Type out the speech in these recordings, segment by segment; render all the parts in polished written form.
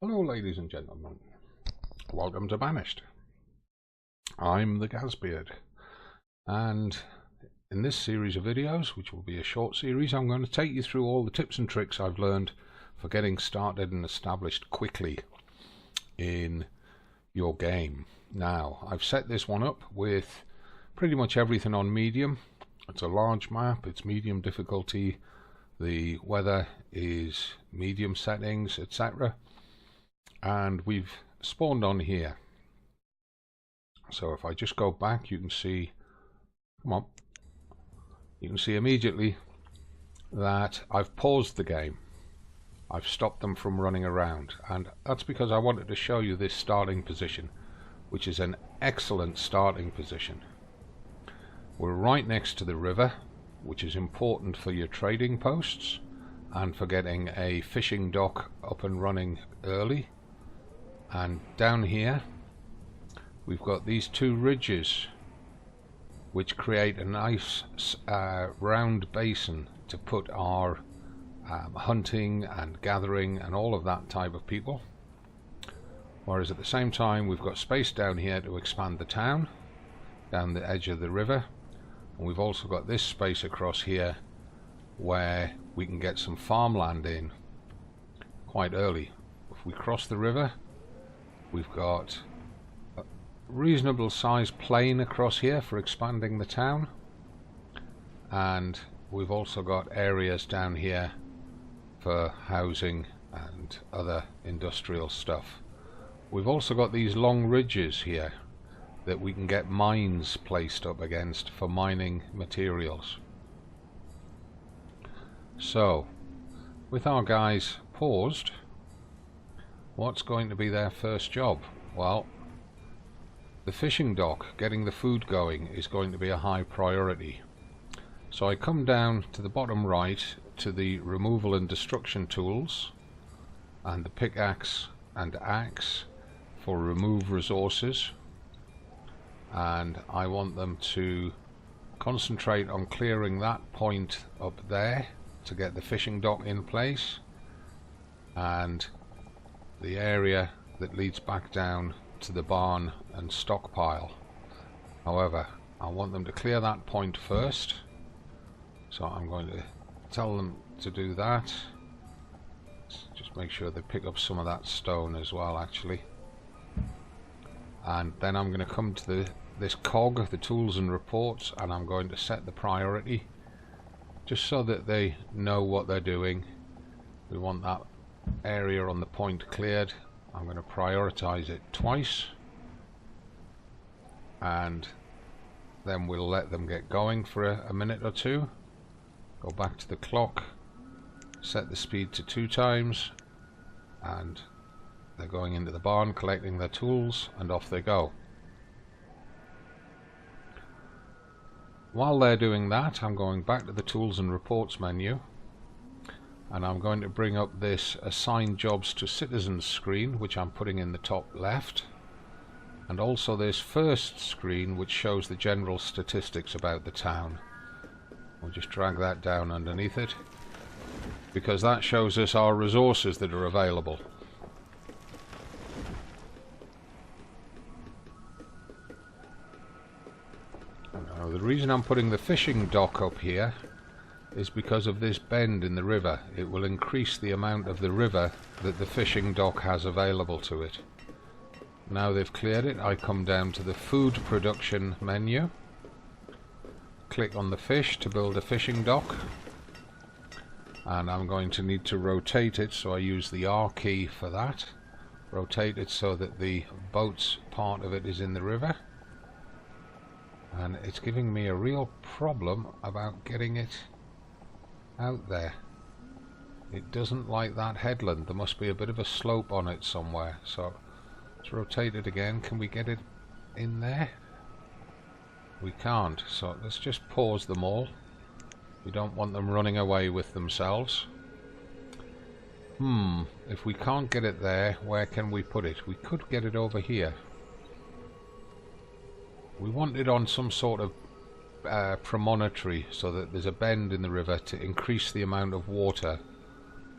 Hello ladies and gentlemen, welcome to Banished. I'm the Gazbeard, and in this series of videos, which will be a short series, I'm going to take you through all the tips and tricks I've learned for getting started and established quickly in your game. Now, I've set this one up with pretty much everything on medium. It's a large map, it's medium difficulty, the weather is medium settings, etc. And we've spawned on here. So if I just go back, you can see, you can see immediately that I've paused the game. I've stopped them from running around, and that's because I wanted to show you this starting position, which is an excellent starting position. We're right next to the river, which is important for your trading posts and for getting a fishing dock up and running early. And down here we've got these two ridges which create a nice round basin to put our hunting and gathering and all of that type of people, whereas at the same time we've got space down here to expand the town down the edge of the river, and we've also got this space across here where we can get some farmland in quite early. If we cross the river, we've got a reasonable sized plain across here for expanding the town, and we've also got areas down here for housing and other industrial stuff. We've also got these long ridges here that we can get mines placed up against for mining materials. So, with our guys paused, what's going to be their first job? Well, the fishing dock, getting the food going, is going to be a high priority. So I come down to the bottom right to the removal and destruction tools and the pickaxe and axe for remove resources, and I want them to concentrate on clearing that point up there to get the fishing dock in place, and the area that leads back down to the barn and stockpile. However, I want them to clear that point first, so I'm going to tell them to do that. Just make sure they pick up some of that stone as well, actually. And then I'm going to come to this cog, the tools and reports, and I'm going to set the priority just so that they know what they're doing. We want that area on the point cleared. I'm going to prioritize it twice, and then we'll let them get going for a minute or two. Go back to the clock, set the speed to 2 times, and they're going into the barn collecting their tools, and off they go. While they're doing that, I'm going back to the tools and reports menu, and I'm going to bring up this assign jobs to citizens screen, which I'm putting in the top left, and also this first screen which shows the general statistics about the town. We'll just drag that down underneath it, because that shows us our resources that are available. Now, the reason I'm putting the fishing dock up here is because of this bend in the river. It will increase the amount of the river that the fishing dock has available to it. Now they've cleared it, I come down to the food production menu, click on the fish to build a fishing dock, and I'm going to need to rotate it, so I use the R key for that. Rotate it so that the boat's part of it is in the river, and it's giving me a real problem about getting it out there. It doesn't like that headland. There must be a bit of a slope on it somewhere, so let's rotate it again. Can we get it in there? We can't, so let's just pause them all. We don't want them running away with themselves. If we can't get it there, where can we put it? We could get it over here. We want it on some sort of promontory, so that there's a bend in the river to increase the amount of water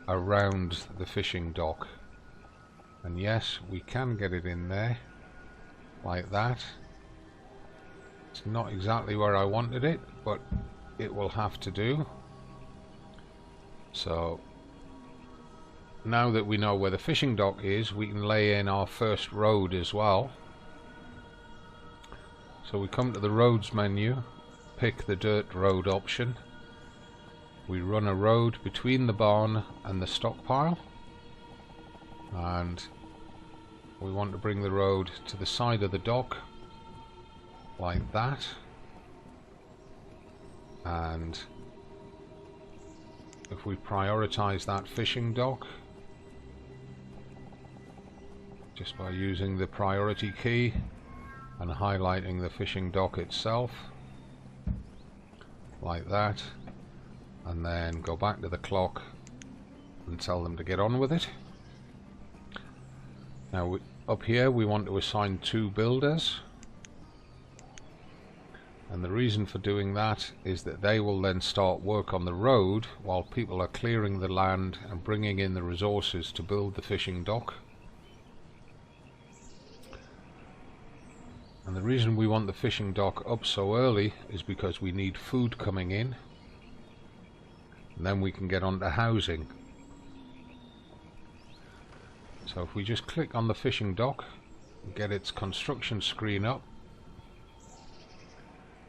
around the fishing dock. And yes, we can get it in there like that. It's not exactly where I wanted it, but it will have to do. So now that we know where the fishing dock is, we can lay in our first road as well. So we come to the roads menu, pick the dirt road option. We run a road between the barn and the stockpile, and we want to bring the road to the side of the dock like that. And if we prioritize that fishing dock just by using the priority key and highlighting the fishing dock itself like that, and then go back to the clock and tell them to get on with it. Now up here we want to assign 2 builders, and the reason for doing that is that they will then start work on the road while people are clearing the land and bringing in the resources to build the fishing dock. And the reason we want the fishing dock up so early is because we need food coming in, and then we can get on to housing. So if we just click on the fishing dock and get its construction screen up,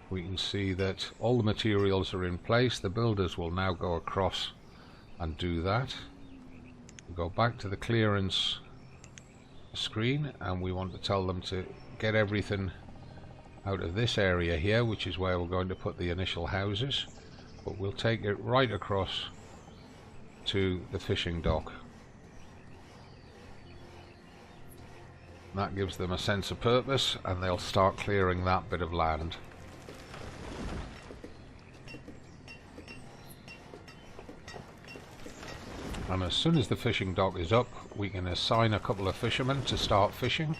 we can see that all the materials are in place. The builders will now go across and do that. We go back to the clearance screen and we want to tell them to get everything out of this area here, which is where we're going to put the initial houses, but we'll take it right across to the fishing dock. That gives them a sense of purpose and they'll start clearing that bit of land. And as soon as the fishing dock is up, we can assign a couple of fishermen to start fishing.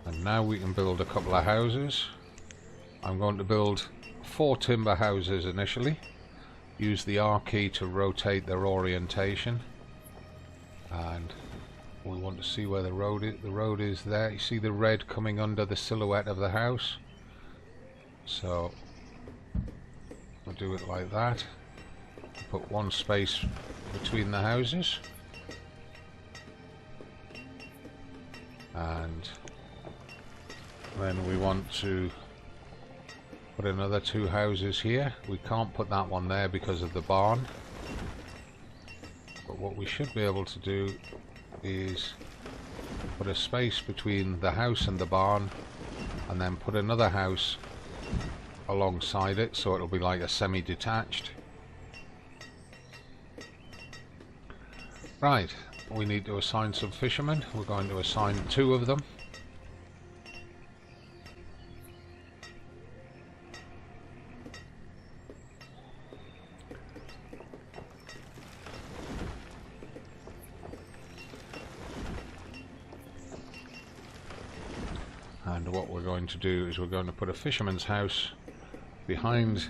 And now we can build a couple of houses. I'm going to build 4 timber houses initially. Use the R key to rotate their orientation. And we want to see where the road is. The road is there. You see the red coming under the silhouette of the house. So we'll do it like that. Put 1 space between the houses. And then we want to put another 2 houses here. We can't put that one there because of the barn. But what we should be able to do is put a space between the house and the barn, and then put another house alongside it, so it'll be like a semi-detached. Right, we need to assign some fishermen. We're going to assign 2 of them. And what we're going to do is we're going to put a fisherman's house behind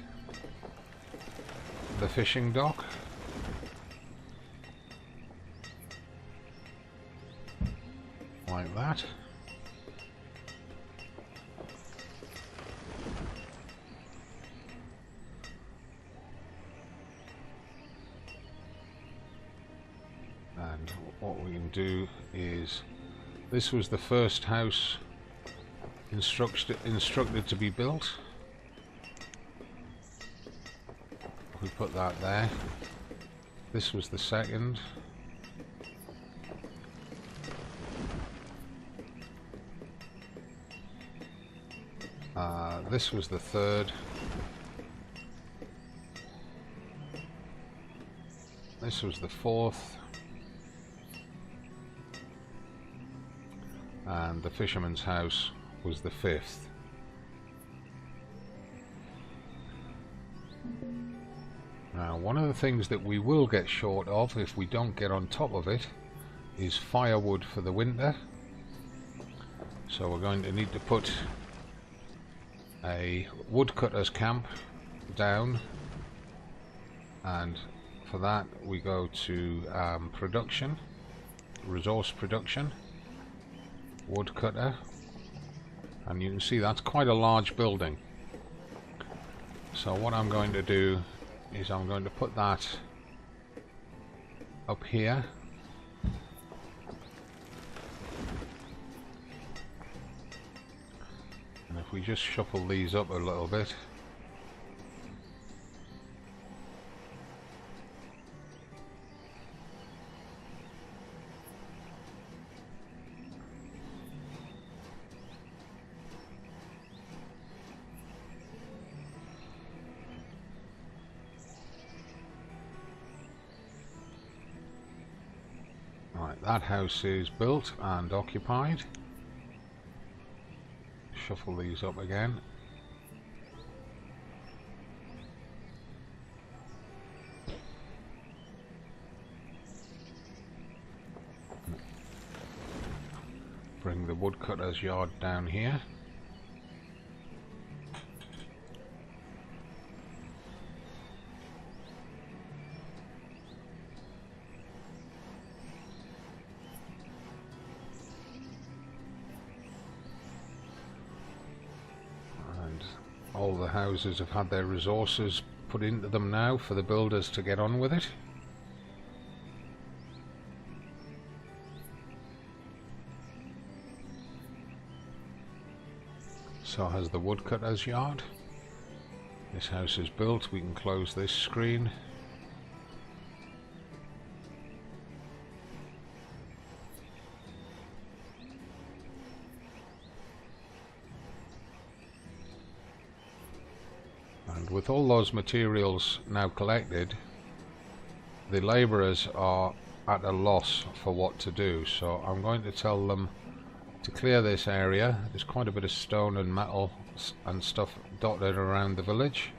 the fishing dock. Like that. And what we can do is, this was the first house instructed to be built. We put that there. This was the second. This was the third. This was the fourth. And the fisherman's house was the fifth. Now, one of the things that we will get short of if we don't get on top of it is firewood for the winter. So we're going to need to put a woodcutter's camp down, and for that we go to production, resource production, woodcutter, and you can see that's quite a large building. So what I'm going to do is I'm going to put that up here. And if we just shuffle these up a little bit, right, that house is built and occupied. Shuffle these up again. Bring the woodcutter's yard down here. All the houses have had their resources put into them now for the builders to get on with it. So has the woodcutter's yard. This house is built. We can close this screen. And with all those materials now collected, the labourers are at a loss for what to do. So I'm going to tell them to clear this area. There's quite a bit of stone and metal and stuff dotted around the village.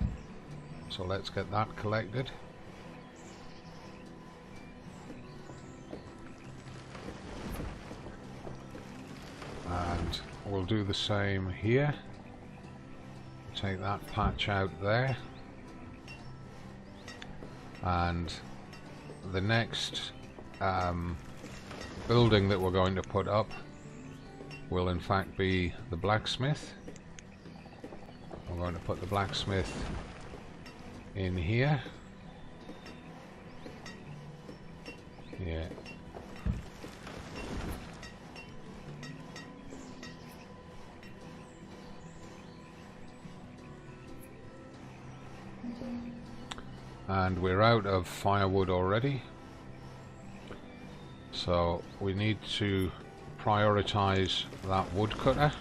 So let's get that collected. And we'll do the same here. Take that patch out there, and the next building that we're going to put up will in fact be the blacksmith. We're going to put the blacksmith in here. Yeah. And we're out of firewood already, so we need to prioritize that woodcutter.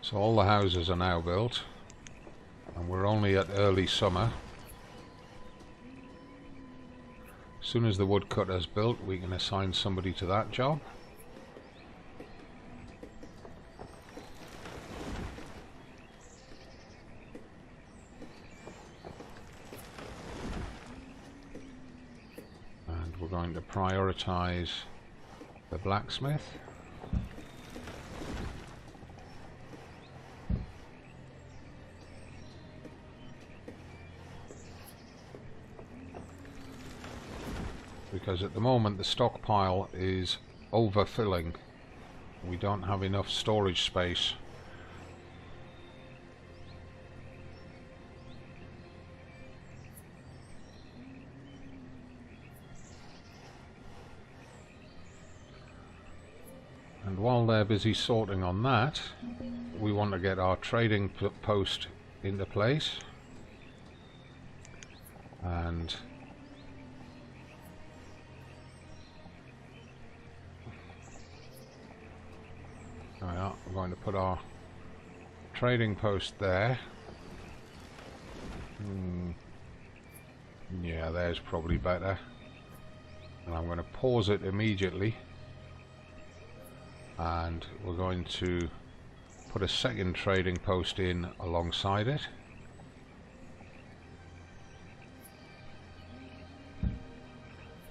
So all the houses are now built, and we're only at early summer. As soon as the woodcutter's built, we can assign somebody to that job. And we're going to prioritize the blacksmith. Because at the moment the stockpile is overfilling. We don't have enough storage space. And while they're busy sorting on that, we want to get our trading post into place. And we're going to put our trading post there. Yeah, there's probably better. And I'm going to pause it immediately. And we're going to put a second trading post in alongside it.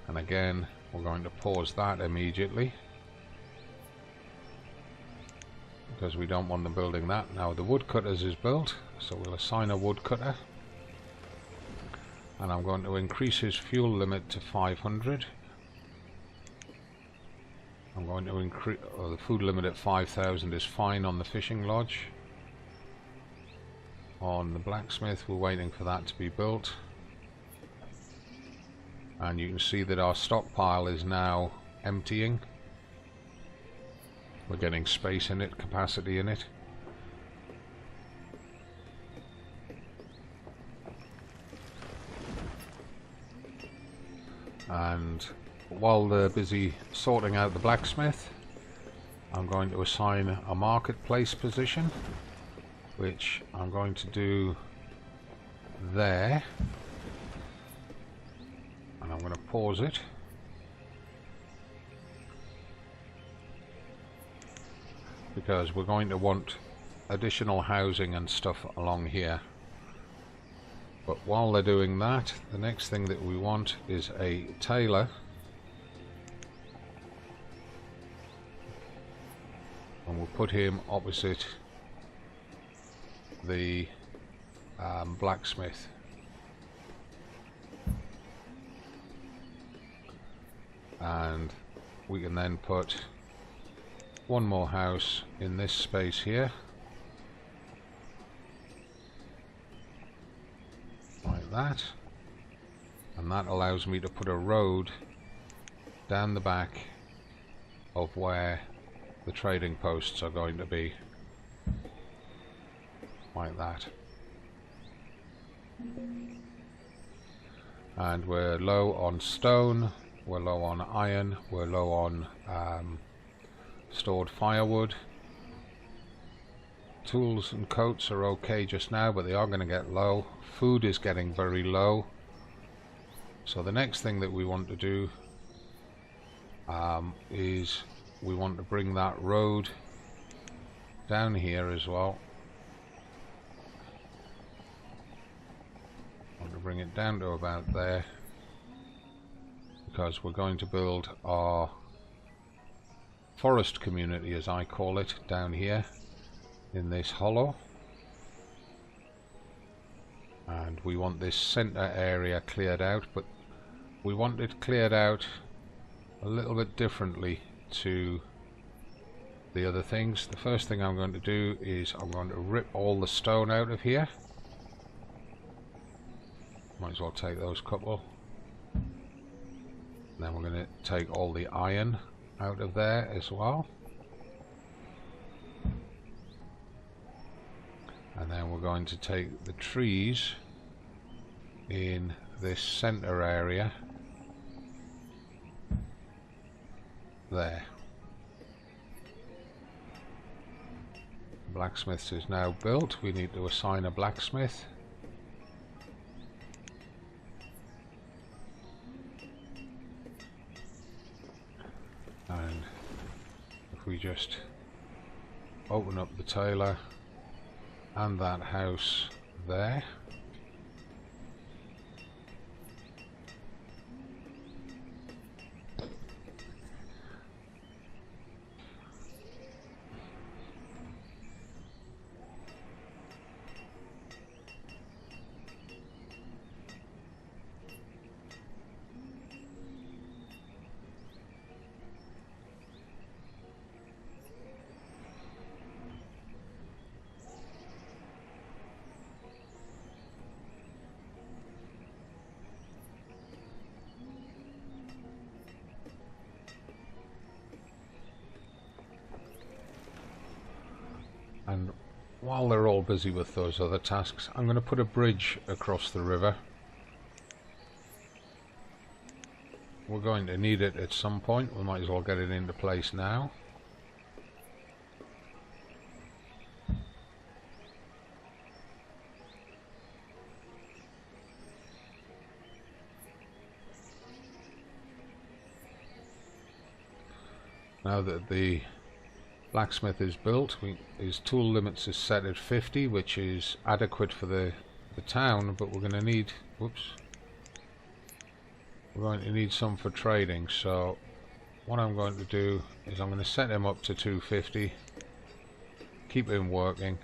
And again, we're going to pause that immediately, because we don't want them building that. Now the woodcutters is built, so we'll assign a woodcutter. And I'm going to increase his fuel limit to 500. I'm going to increase the food limit at 5,000 is fine on the fishing lodge. On the blacksmith, we're waiting for that to be built. And you can see that our stockpile is now emptying. We're getting space in it, capacity in it. And while they're busy sorting out the blacksmith, I'm going to assign a marketplace position, which I'm going to do there. And I'm going to pause it. Because we're going to want additional housing and stuff along here. But while they're doing that, the next thing that we want is a tailor. And we'll put him opposite the blacksmith. And we can then put one more house in this space here, like that, and that allows me to put a road down the back of where the trading posts are going to be, like that. And we're low on stone, we're low on iron, we're low on stored firewood. Tools and coats are okay just now, but they are going to get low. Food is getting very low. So the next thing that we want to do is we want to bring that road down here as well. I want to bring it down to about there, because we're going to build our forest community, as I call it, down here in this hollow. And we want this center area cleared out, but we want it cleared out a little bit differently to the other things. The first thing I'm going to do is I'm going to rip all the stone out of here. Might as well take those couple. Then we're going to take all the iron out of there as well. And then we're going to take the trees in this center area there. Blacksmith is now built. We need to assign a blacksmith. And if we just open up the tailor and that house there, and while they're all busy with those other tasks, I'm going to put a bridge across the river. We're going to need it at some point. We might as well get it into place now. now that the blacksmith is built, his tool limits is set at 50, which is adequate for the town, but we're going to need, whoops, we're going to need some for trading. So what I'm going to do is I'm going to set him up to 250, keep him working.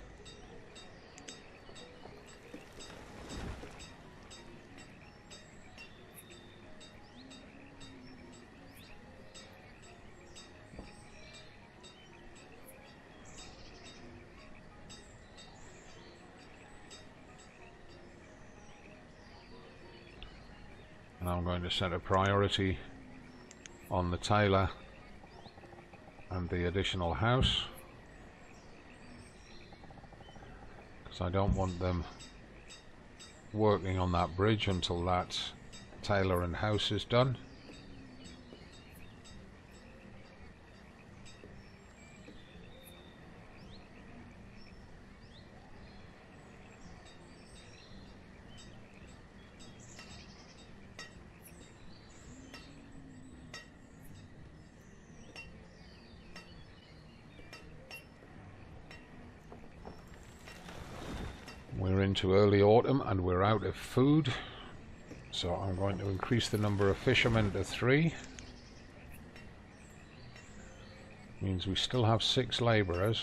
And I'm going to set a priority on the tailor and the additional house, because I don't want them working on that bridge until that tailor and house is done. We're into early autumn and we're out of food, so I'm going to increase the number of fishermen to 3. Means we still have 6 labourers.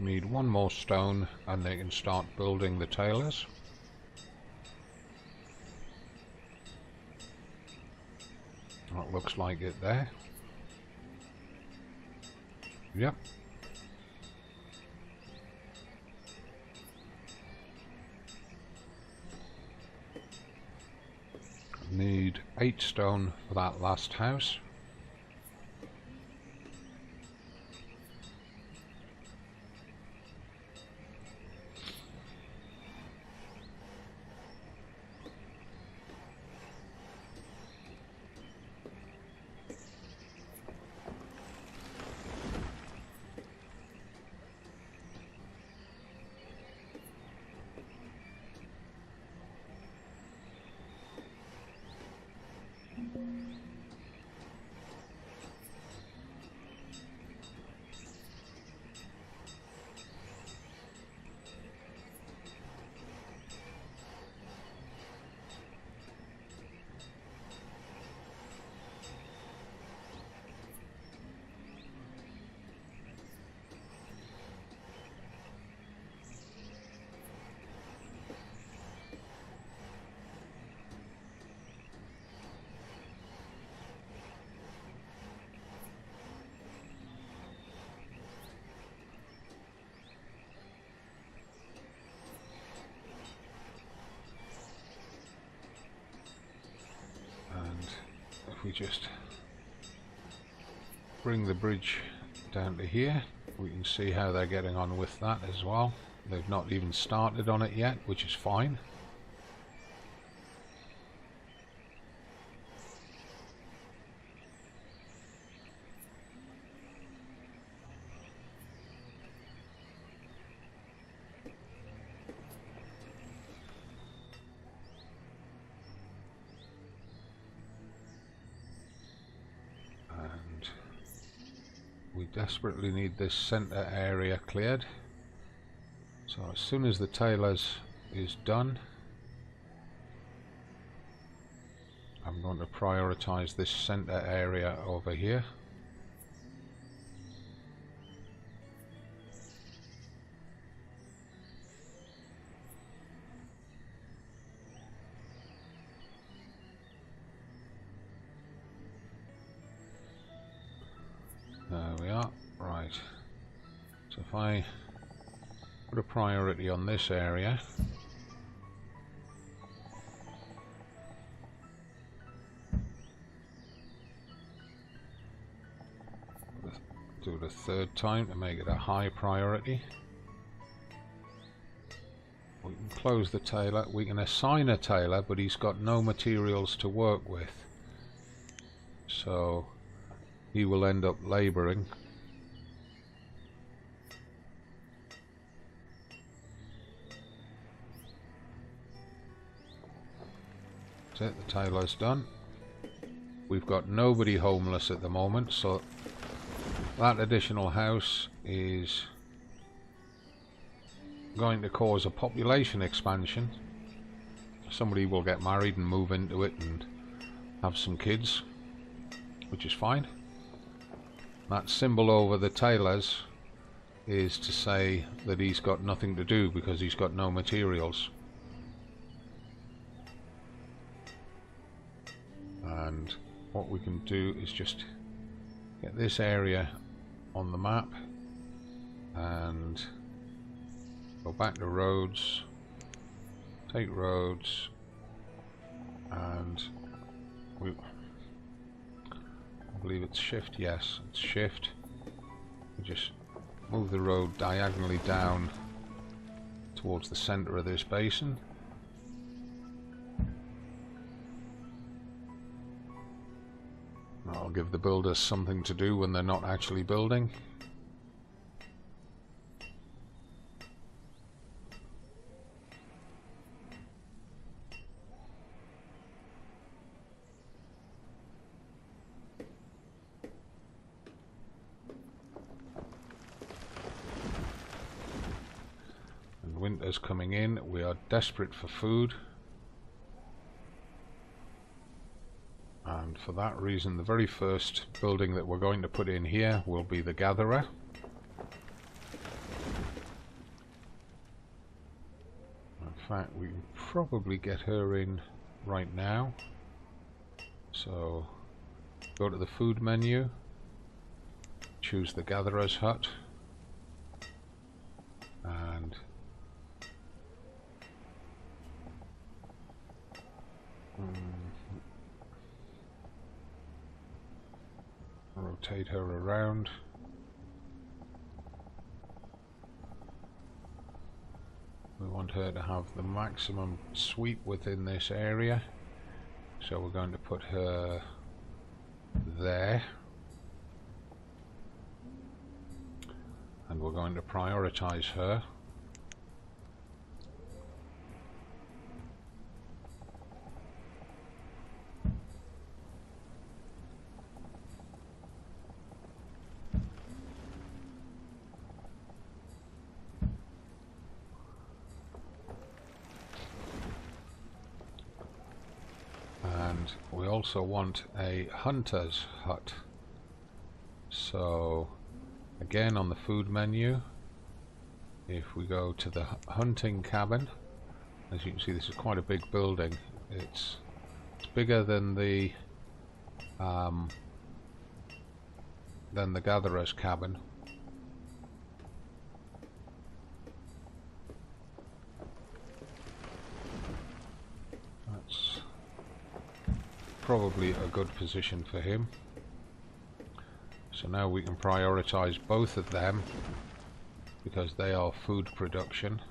Need 1 more stone and they can start building the tailors. That looks like it there. Yep. Need 8 stone for that last house. If we just bring the bridge down to here, we can see how they're getting on with that as well. They've not even started on it yet, which is fine. We desperately need this center area cleared. So as soon as the tailors is done, I'm going to prioritize this center area over here. There we are. Right. So if I put a priority on this area, do it a third time to make it a high priority. We can close the tailor. We can assign a tailor, but he's got no materials to work with, so he will end up labouring. That's it, the tailor's done. We've got nobody homeless at the moment, so that additional house is going to cause a population expansion. Somebody will get married and move into it and have some kids, which is fine. That symbol over the tailors is to say that he's got nothing to do because he's got no materials. And what we can do is just get this area on the map and go back to roads, take roads, and I believe it's shift, yes, it's shift. We just move the road diagonally down towards the center of this basin. That'll give the builders something to do when they're not actually building. And winter's coming in. We are desperate for food. And for that reason, the very first building that we're going to put in here will be the gatherer. In fact, we can probably get her in right now. So, go to the food menu, choose the gatherer's hut, and rotate her around. We want her to have the maximum sweep within this area, so we're going to put her there, and we're going to prioritize her. We also want a hunter's hut. So again, on the food menu, if we go to the hunting cabin, as you can see, this is quite a big building. It's bigger than the gatherer's cabin. That's probably a good position for him. So now we can prioritize both of them because they are food production.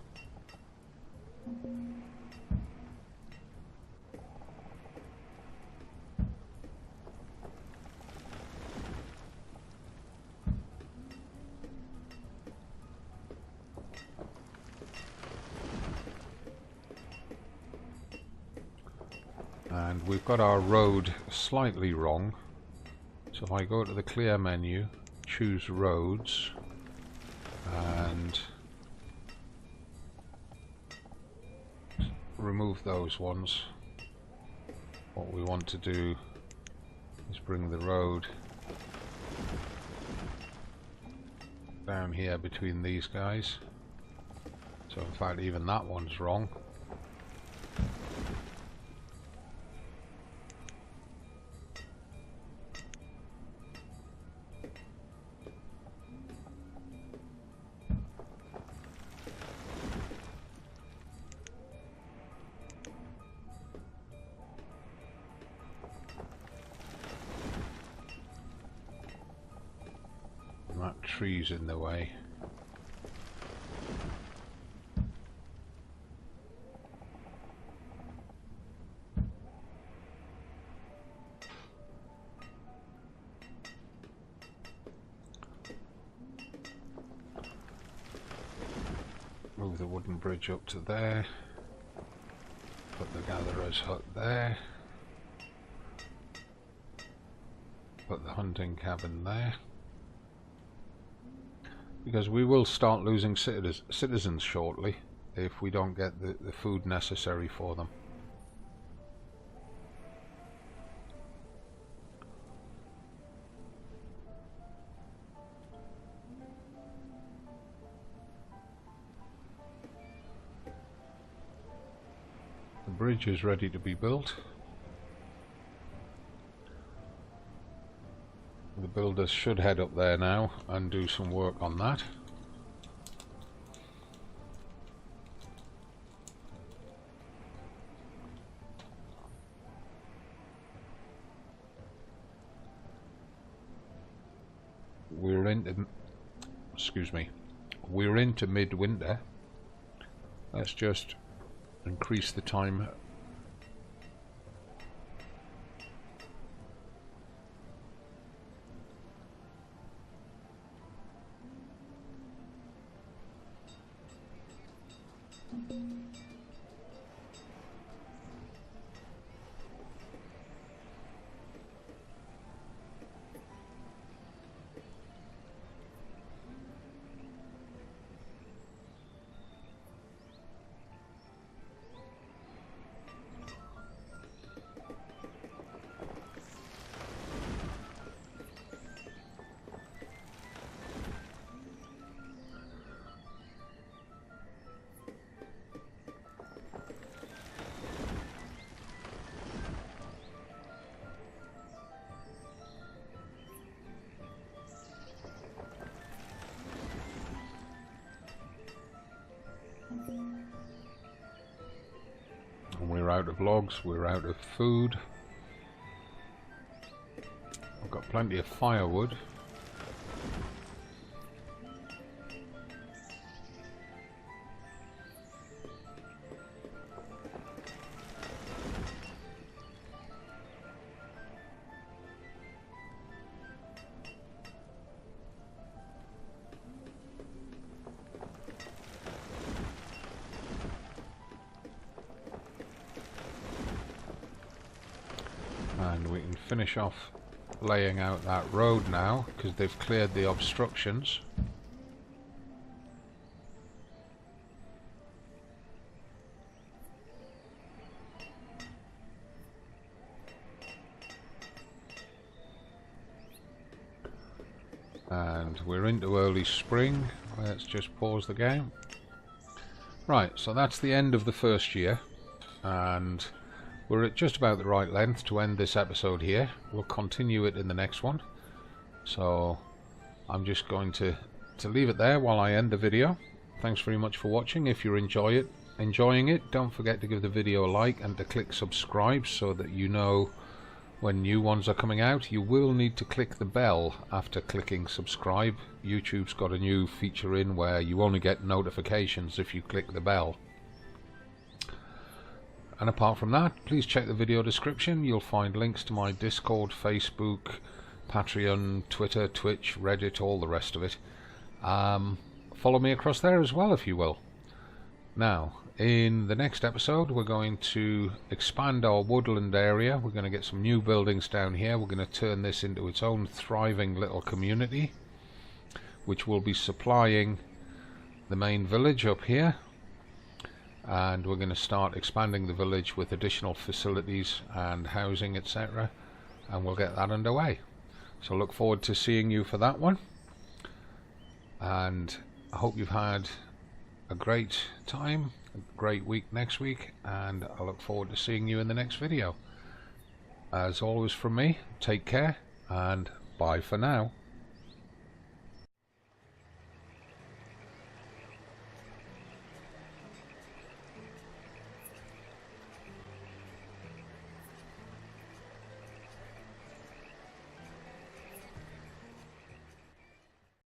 And we've got our road slightly wrong. So if I go to the clear menu, choose roads, and remove those ones, what we want to do is bring the road down here between these guys. So in fact, even that one's wrong. That trees in the way. Move the wooden bridge up to there. Put the gatherer's hut there. Put the hunting cabin there. Because we will start losing citizens shortly if we don't get the food necessary for them. The bridge is ready to be built. The builders should head up there now and do some work on that. We're into midwinter. Let's just increase the time. We're out of logs, we're out of food. I've got plenty of firewood. And we can finish off laying out that road now because they've cleared the obstructions. And we're into early spring. Let's just pause the game. Right, so that's the end of the first year, and we're at just about the right length to end this episode here. We'll continue it in the next one. So I'm just going to leave it there while I end the video. Thanks very much for watching. If you're enjoying it, don't forget to give the video a like and to click subscribe so that you know when new ones are coming out. You will need to click the bell after clicking subscribe. YouTube's got a new feature in where you only get notifications if you click the bell. And apart from that, please check the video description. You'll find links to my Discord, Facebook, Patreon, Twitter, Twitch, Reddit, all the rest of it. Follow me across there as well if you will. Now, in the next episode we're going to expand our woodland area. We're going to get some new buildings down here. We're going to turn this into its own thriving little community, which will be supplying the main village up here. And we're going to start expanding the village with additional facilities and housing, etc. And we'll get that underway. So look forward to seeing you for that one. And I hope you've had a great time, a great week next week, and I look forward to seeing you in the next video. As always from me, take care and bye for now.